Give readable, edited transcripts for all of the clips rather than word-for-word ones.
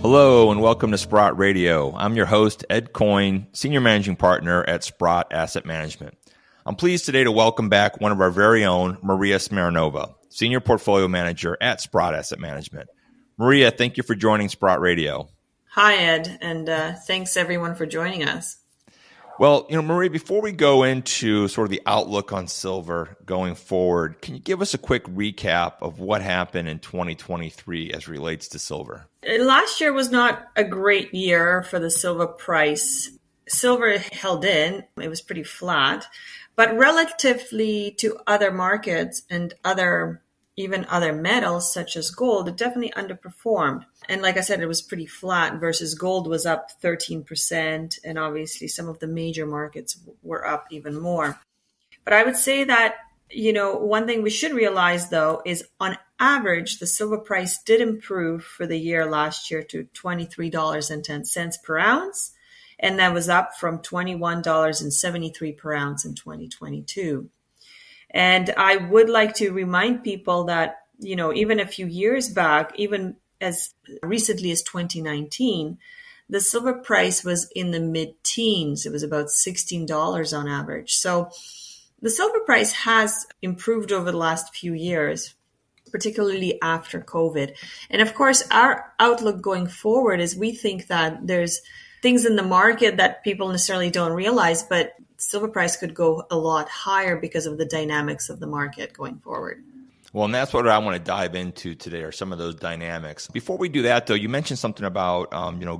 Hello and welcome to Sprott Radio. I'm your host, Ed Coyne, Senior Managing Partner at Sprott Asset Management. I'm pleased today to welcome back one of our very own, Maria Smirnova, Senior Portfolio Manager at Sprott Asset Management. Maria, thank you for joining Sprott Radio. Hi, Ed, and thanks everyone for joining us. Well, Maria, before we go into sort of the outlook on silver going forward, can you give us a quick recap of what happened in 2023 as relates to silver? Last year was not a great year for the silver price. Silver held in, it was pretty flat, but relatively to other markets and even other metals such as gold, it definitely underperformed. And like I said, it was pretty flat versus gold was up 13%. And obviously some of the major markets were up even more. But I would say that, one thing we should realize though, is on average, the silver price did improve for the year last year to $23.10 per ounce. And that was up from $21.73 per ounce in 2022. And I would like to remind people that, even a few years back, even as recently as 2019, the silver price was in the mid-teens. It was about $16 on average. So the silver price has improved over the last few years, particularly after COVID. And of course, our outlook going forward is we think that there's things in the market that people necessarily don't realize, but silver price could go a lot higher because of the dynamics of the market going forward. Well, and that's what I want to dive into today are some of those dynamics. Before we do that, though, you mentioned something about,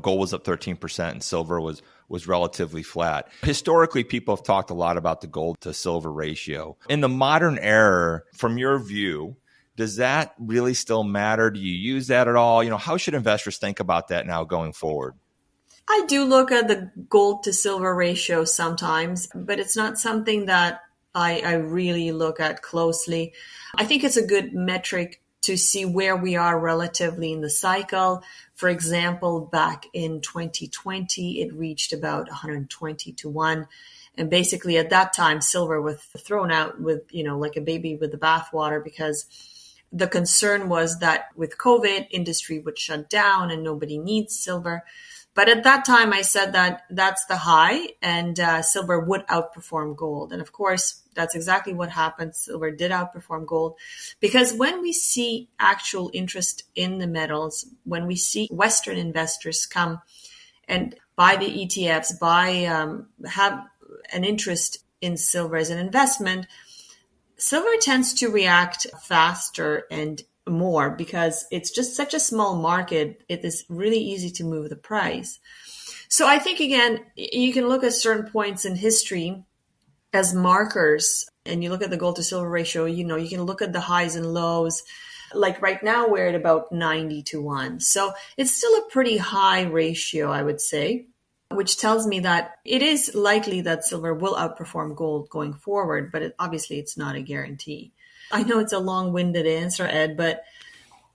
gold was up 13% and silver was relatively flat. Historically, people have talked a lot about the gold to silver ratio. In the modern era, from your view, does that really still matter? Do you use that at all? How should investors think about that now going forward? I do look at the gold to silver ratio sometimes, but it's not something that I really look at closely. I think it's a good metric to see where we are relatively in the cycle. For example, back in 2020, it reached about 120 to 1. And basically at that time, silver was thrown out with, like a baby with the bathwater, because the concern was that with COVID, industry would shut down and nobody needs silver. But at that time, I said that that's the high and silver would outperform gold. And of course, that's exactly what happened. Silver did outperform gold because when we see actual interest in the metals, when we see Western investors come and buy the ETFs, have an interest in silver as an investment, silver tends to react faster and more because it's just such a small market. It is really easy to move the price. So I think, again, you can look at certain points in history as markers, and you look at the gold to silver ratio, you can look at the highs and lows. Like right now, we're at about 90 to 1. So it's still a pretty high ratio, I would say, which tells me that it is likely that silver will outperform gold going forward, but obviously it's not a guarantee. I know it's a long-winded answer, Ed, but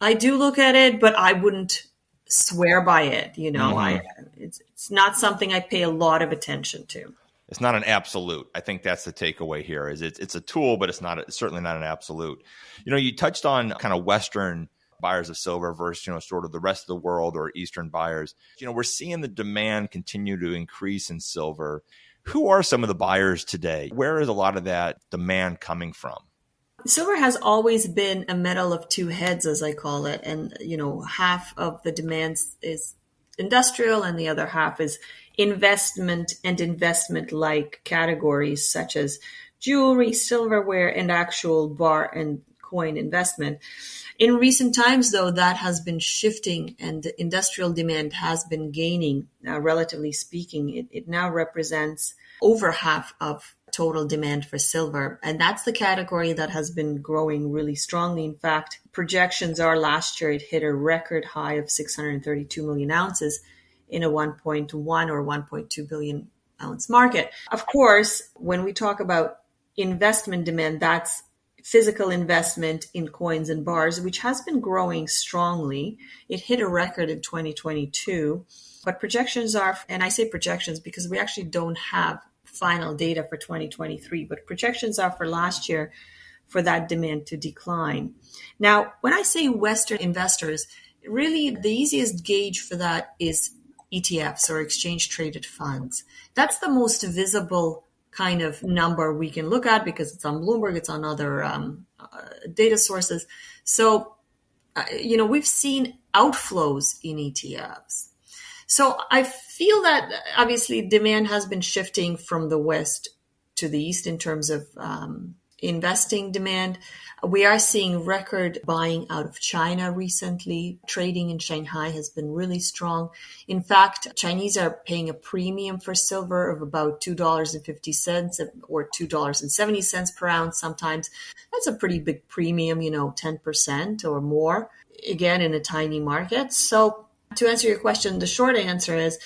I do look at it, but I wouldn't swear by it. It's not something I pay a lot of attention to. It's not an absolute. I think that's the takeaway here. Is it's a tool, but it's certainly not an absolute. You touched on kind of Western buyers of silver versus sort of the rest of the world or Eastern buyers. We're seeing the demand continue to increase in silver. Who are some of the buyers today? Where is a lot of that demand coming from? Silver has always been a metal of two heads, as I call it. And, half of the demand is industrial and the other half is investment and investment-like categories such as jewelry, silverware, and actual bar and coin investment. In recent times, though, that has been shifting and industrial demand has been gaining, relatively speaking. It now represents over half of total demand for silver. And that's the category that has been growing really strongly. In fact, projections are last year it hit a record high of 632 million ounces in a 1.1 or 1.2 billion ounce market. Of course, when we talk about investment demand, that's physical investment in coins and bars, which has been growing strongly. It hit a record in 2022. But projections are, and I say projections because we actually don't have final data for 2023, but projections are for last year for that demand to decline. Now, when I say Western investors, really the easiest gauge for that is ETFs or exchange traded funds. That's the most visible kind of number we can look at because it's on Bloomberg, it's on other data sources. So, we've seen outflows in ETFs. So I feel that obviously demand has been shifting from the West to the East in terms of investing demand. We are seeing record buying out of China recently. Trading in Shanghai has been really strong. In fact, Chinese are paying a premium for silver of about $2.50 or $2.70 per ounce sometimes. That's a pretty big premium, 10% or more, again, in a tiny market. So to answer your question, the short answer is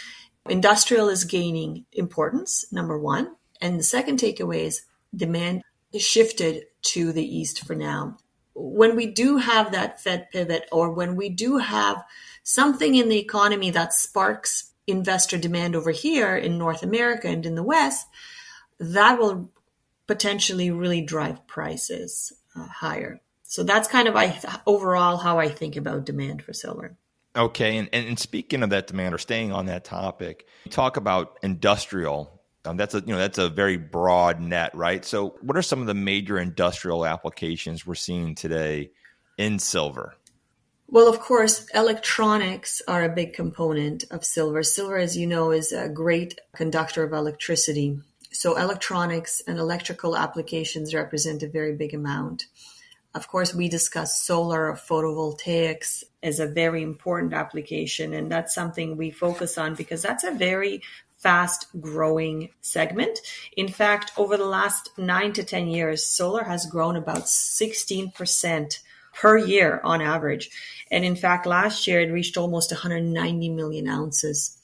industrial is gaining importance, number one. And the second takeaway is demand is shifted to the East for now. When we do have that Fed pivot or when we do have something in the economy that sparks investor demand over here in North America and in the West, that will potentially really drive prices higher. So that's kind of overall how I think about demand for silver. Okay, and speaking of that demand, or staying on that topic, you talk about industrial. That's a very broad net, right? So, what are some of the major industrial applications we're seeing today in silver? Well, of course, electronics are a big component of silver. Silver, as you know, is a great conductor of electricity. So, electronics and electrical applications represent a very big amount. Of course, we discuss solar or photovoltaics as a very important application, and that's something we focus on because that's a very fast growing segment. In fact, over the last 9 to 10 years, solar has grown about 16% per year on average. And in fact, last year it reached almost 190 million ounces.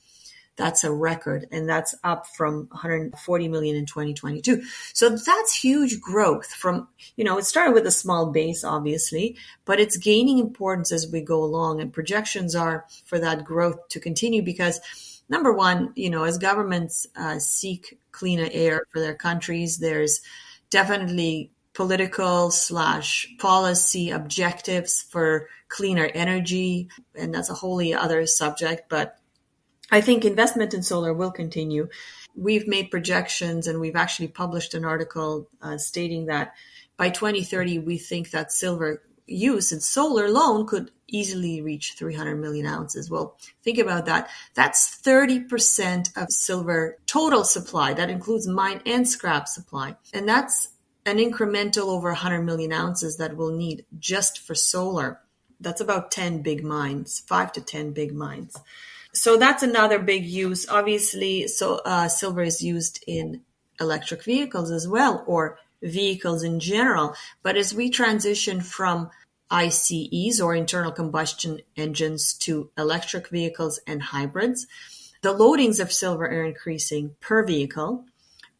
That's a record, and that's up from 140 million in 2022. So that's huge growth from, it started with a small base, obviously, but it's gaining importance as we go along, and projections are for that growth to continue because, number one, as governments seek cleaner air for their countries, there's definitely political/policy objectives for cleaner energy, and that's a wholly other subject, but I think investment in solar will continue. We've made projections and we've actually published an article stating that by 2030, we think that silver use in solar alone could easily reach 300 million ounces. Well, think about that. That's 30% of silver total supply. That includes mine and scrap supply. And that's an incremental over 100 million ounces that we'll need just for solar. That's about 10 big mines, 5 to 10 big mines. So that's another big use. Obviously, silver is used in electric vehicles as well, or vehicles in general. But as we transition from ICEs or internal combustion engines to electric vehicles and hybrids, the loadings of silver are increasing per vehicle.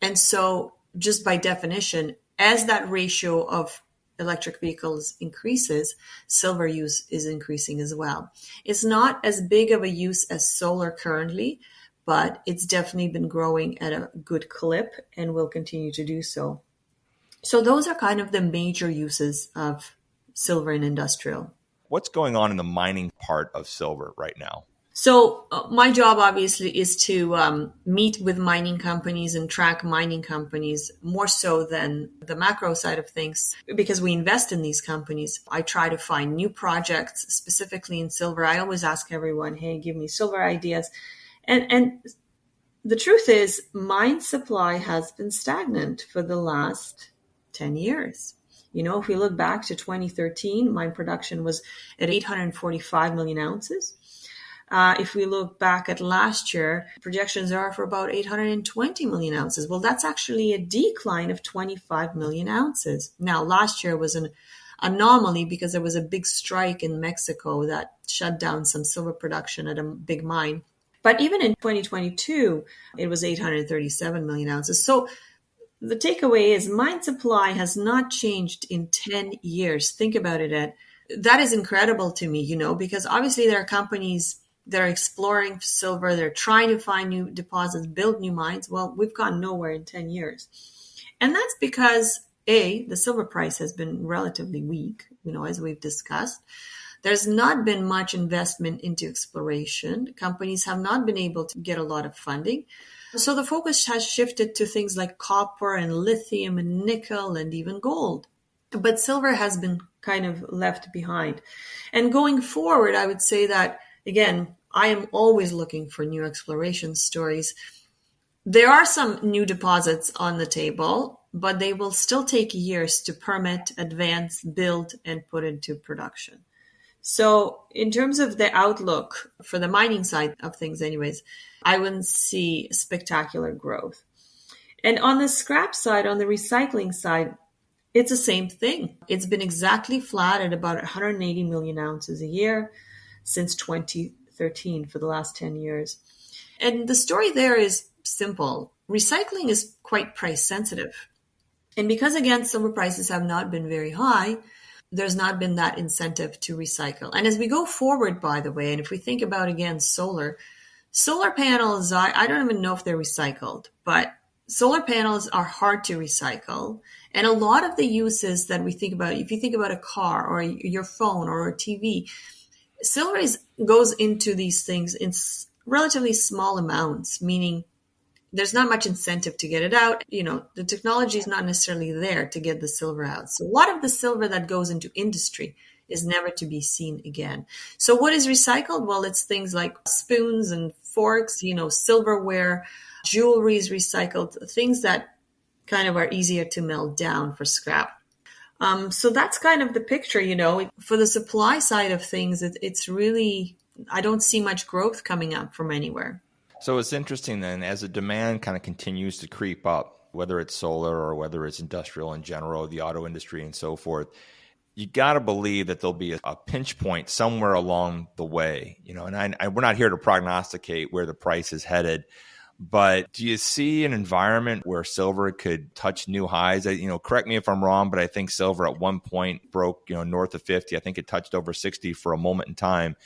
And so just by definition, as that ratio of electric vehicles increases, silver use is increasing as well. It's not as big of a use as solar currently, but it's definitely been growing at a good clip and will continue to do so. So those are kind of the major uses of silver in industrial. What's going on in the mining part of silver right now? So my job obviously is to meet with mining companies and track mining companies more so than the macro side of things because we invest in these companies. I try to find new projects specifically in silver. I always ask everyone, hey, give me silver ideas. And the truth is mine supply has been stagnant for the last 10 years. If we look back to 2013, mine production was at 845 million ounces. If we look back at last year, projections are for about 820 million ounces. Well, that's actually a decline of 25 million ounces. Now, last year was an anomaly because there was a big strike in Mexico that shut down some silver production at a big mine. But even in 2022, it was 837 million ounces. So the takeaway is mine supply has not changed in 10 years. Think about it, Ed. That is incredible to me, because obviously there are companies that are exploring silver. They're trying to find new deposits, build new mines. Well, we've gone nowhere in 10 years. And that's because, A, the silver price has been relatively weak, as we've discussed. There's not been much investment into exploration. Companies have not been able to get a lot of funding. So the focus has shifted to things like copper and lithium and nickel and even gold. But silver has been kind of left behind. And going forward, I would say that, again, I am always looking for new exploration stories. There are some new deposits on the table, but they will still take years to permit, advance, build, and put into production. So in terms of the outlook for the mining side of things anyways, I wouldn't see spectacular growth. And on the scrap side, on the recycling side, it's the same thing. It's been exactly flat at about 180 million ounces a year since 2013 for the last 10 years. And the story there is simple. Recycling is quite price sensitive. And because, again, silver prices have not been very high, there's not been that incentive to recycle. And as we go forward, by the way, and if we think about, again, solar panels, I don't even know if they're recycled, but solar panels are hard to recycle. And a lot of the uses that we think about, if you think about a car or your phone or a TV, silver goes into these things in relatively small amounts, meaning there's not much incentive to get it out. The technology is not necessarily there to get the silver out. So a lot of the silver that goes into industry is never to be seen again. So what is recycled? Well, it's things like spoons and forks, silverware, jewelry is recycled, things that kind of are easier to melt down for scrap. So that's kind of the picture, For the supply side of things, it's really, I don't see much growth coming up from anywhere. So it's interesting then, as the demand kind of continues to creep up, whether it's solar or whether it's industrial in general, the auto industry and so forth, you got to believe that there'll be a pinch point somewhere along the way, and we're not here to prognosticate where the price is headed, but do you see an environment where silver could touch new highs? Correct me if I'm wrong, but I think silver at one point broke, north of 50. I think it touched over 60 for a moment in time.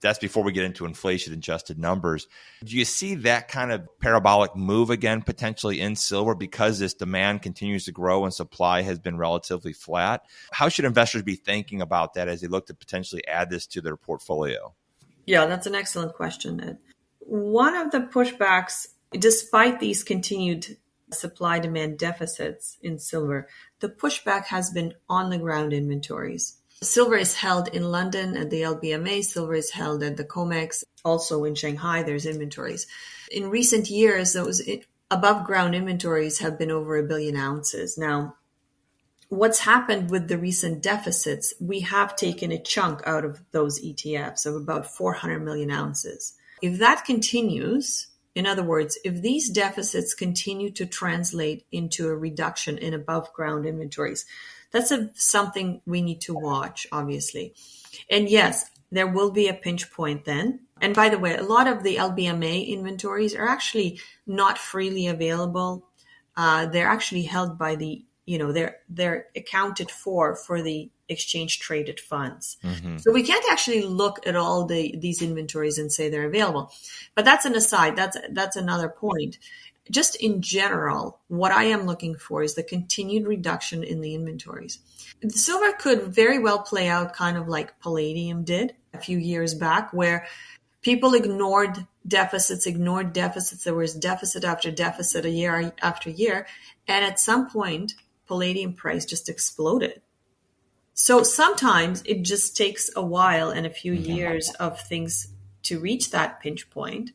That's before we get into inflation-adjusted numbers. Do you see that kind of parabolic move again potentially in silver because this demand continues to grow and supply has been relatively flat? How should investors be thinking about that as they look to potentially add this to their portfolio? Yeah, that's an excellent question, Ed. One of the pushbacks, despite these continued supply-demand deficits in silver, the pushback has been on-the-ground inventories. Silver is held in London at the LBMA. Silver is held at the COMEX. Also in Shanghai, there's inventories. In recent years, those above ground inventories have been over 1 billion ounces. Now, what's happened with the recent deficits, we have taken a chunk out of those ETFs of about 400 million ounces. If that continues, in other words, if these deficits continue to translate into a reduction in above ground inventories, that's something we need to watch, obviously. And yes, there will be a pinch point then. And by the way, a lot of the LBMA inventories are actually not freely available. They're actually held by they're accounted for the exchange traded funds. Mm-hmm. So we can't actually look at all these inventories and say they're available. But that's an aside. That's another point. Just in general, what I am looking for is the continued reduction in the inventories. The silver could very well play out kind of like palladium did a few years back, where people ignored deficits. There was deficit after deficit, a year after year. And at some point, palladium price just exploded. So sometimes it just takes a while and a few years of things to reach that pinch point,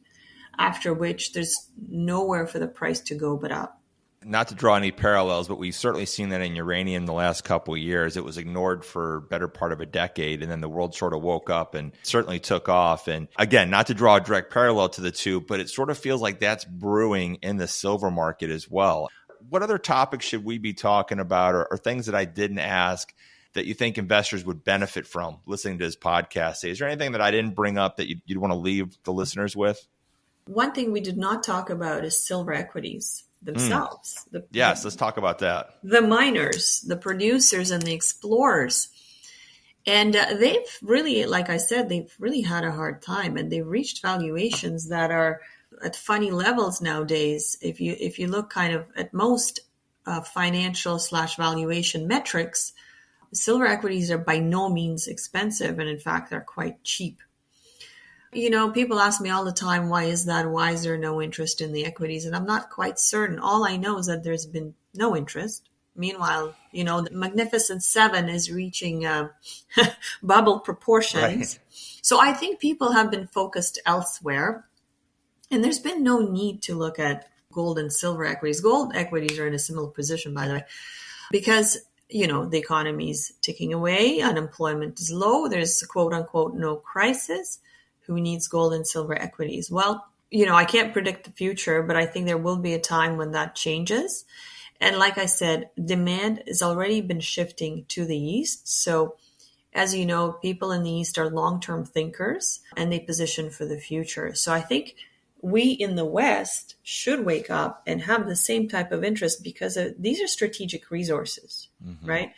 after which there's nowhere for the price to go but up. Not to draw any parallels, but we've certainly seen that in uranium the last couple of years. It was ignored for better part of a decade, and then the world sort of woke up and certainly took off. And again, not to draw a direct parallel to the two, but it sort of feels like that's brewing in the silver market as well. What other topics should we be talking about, or things that I didn't ask that you think investors would benefit from listening to this podcast? Is there anything that I didn't bring up that you'd want to leave the listeners with? One thing we did not talk about is silver equities themselves. Yes, let's talk about that. The miners, the producers, and the explorers. And they've really, like I said, they've really had a hard time, and they've reached valuations that are at funny levels nowadays. If you look kind of at most financial/valuation metrics, silver equities are by no means expensive, and in fact, they're quite cheap. People ask me all the time, why is that? Why is there no interest in the equities? And I'm not quite certain. All I know is that there's been no interest. Meanwhile, the Magnificent Seven is reaching bubble proportions. Right. So I think people have been focused elsewhere, and there's been no need to look at gold and silver equities. Gold equities are in a similar position, by the way, because the economy's ticking away, unemployment is low, there's quote unquote no crisis. Who needs gold and silver equities? Well, I can't predict the future, but I think there will be a time when that changes. And like I said, demand has already been shifting to the East. So as you know, people in the East are long-term thinkers, and they position for the future. So I think we in the West should wake up and have the same type of interest, because these are strategic resources, right?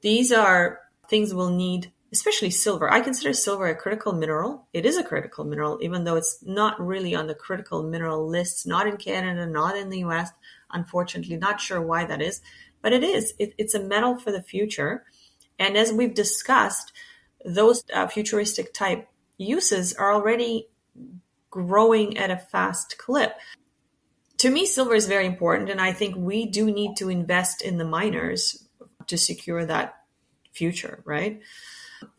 These are things we'll need, especially silver. I consider silver a critical mineral. It is a critical mineral, even though it's not really on the critical mineral lists, not in Canada, not in the US, unfortunately. Not sure why that is, but it is. It's a metal for the future. And as we've discussed, those futuristic type uses are already growing at a fast clip. To me, silver is very important, and I think we do need to invest in the miners to secure that future, right?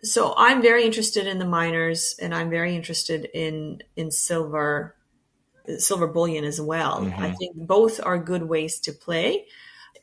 So I'm very interested in the miners, and I'm very interested in silver bullion as well. I think both are good ways to play.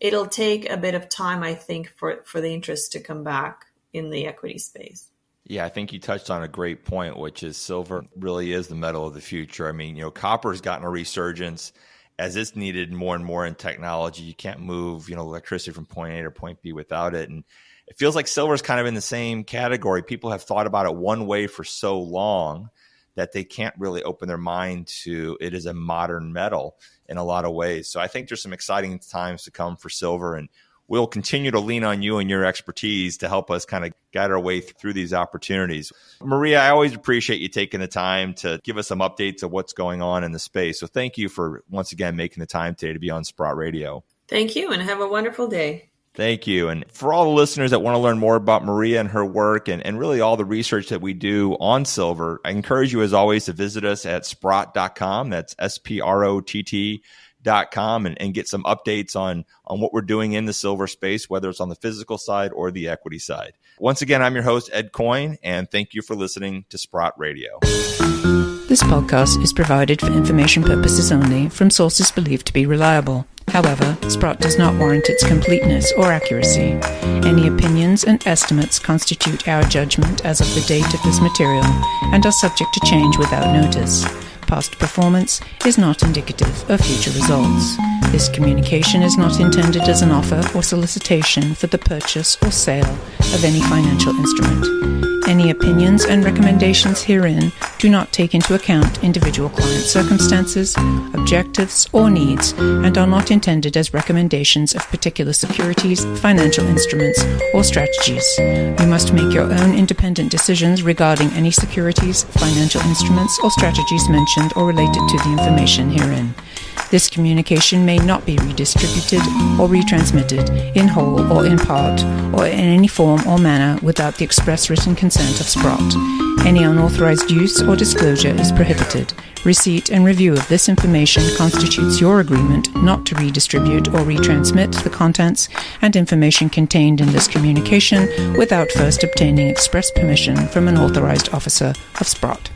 It'll take a bit of time, I think, for the interest to come back in the equity space. Yeah, I think you touched on a great point, which is silver really is the metal of the future. I mean, copper has gotten a resurgence as it's needed more and more in technology. You can't move, electricity from point A to point B without it. And it feels like silver is kind of in the same category. People have thought about it one way for so long that they can't really open their mind to it as a modern metal in a lot of ways. So I think there's some exciting times to come for silver, and we'll continue to lean on you and your expertise to help us kind of guide our way through these opportunities. Maria, I always appreciate you taking the time to give us some updates of what's going on in the space. So thank you for once again making the time today to be on Sprott Radio. Thank you, and have a wonderful day. Thank you. And for all the listeners that want to learn more about Maria and her work and really all the research that we do on silver, I encourage you, as always, to visit us at sprott.com. That's SPROTT.com and get some updates on what we're doing in the silver space, whether it's on the physical side or the equity side. Once again, I'm your host, Ed Coyne, and thank you for listening to Sprott Radio. This podcast is provided for information purposes only from sources believed to be reliable. However, Sprott does not warrant its completeness or accuracy. Any opinions and estimates constitute our judgment as of the date of this material and are subject to change without notice. Past performance is not indicative of future results. This communication is not intended as an offer or solicitation for the purchase or sale of any financial instrument. Any opinions and recommendations herein do not take into account individual client circumstances, objectives, or needs, and are not intended as recommendations of particular securities, financial instruments, or strategies. You must make your own independent decisions regarding any securities, financial instruments, or strategies mentioned or related to the information herein. This communication may not be redistributed or retransmitted in whole or in part or in any form or manner without the express written consent of Sprott. Any unauthorized use or disclosure is prohibited. Receipt and review of this information constitutes your agreement not to redistribute or retransmit the contents and information contained in this communication without first obtaining express permission from an authorized officer of Sprott.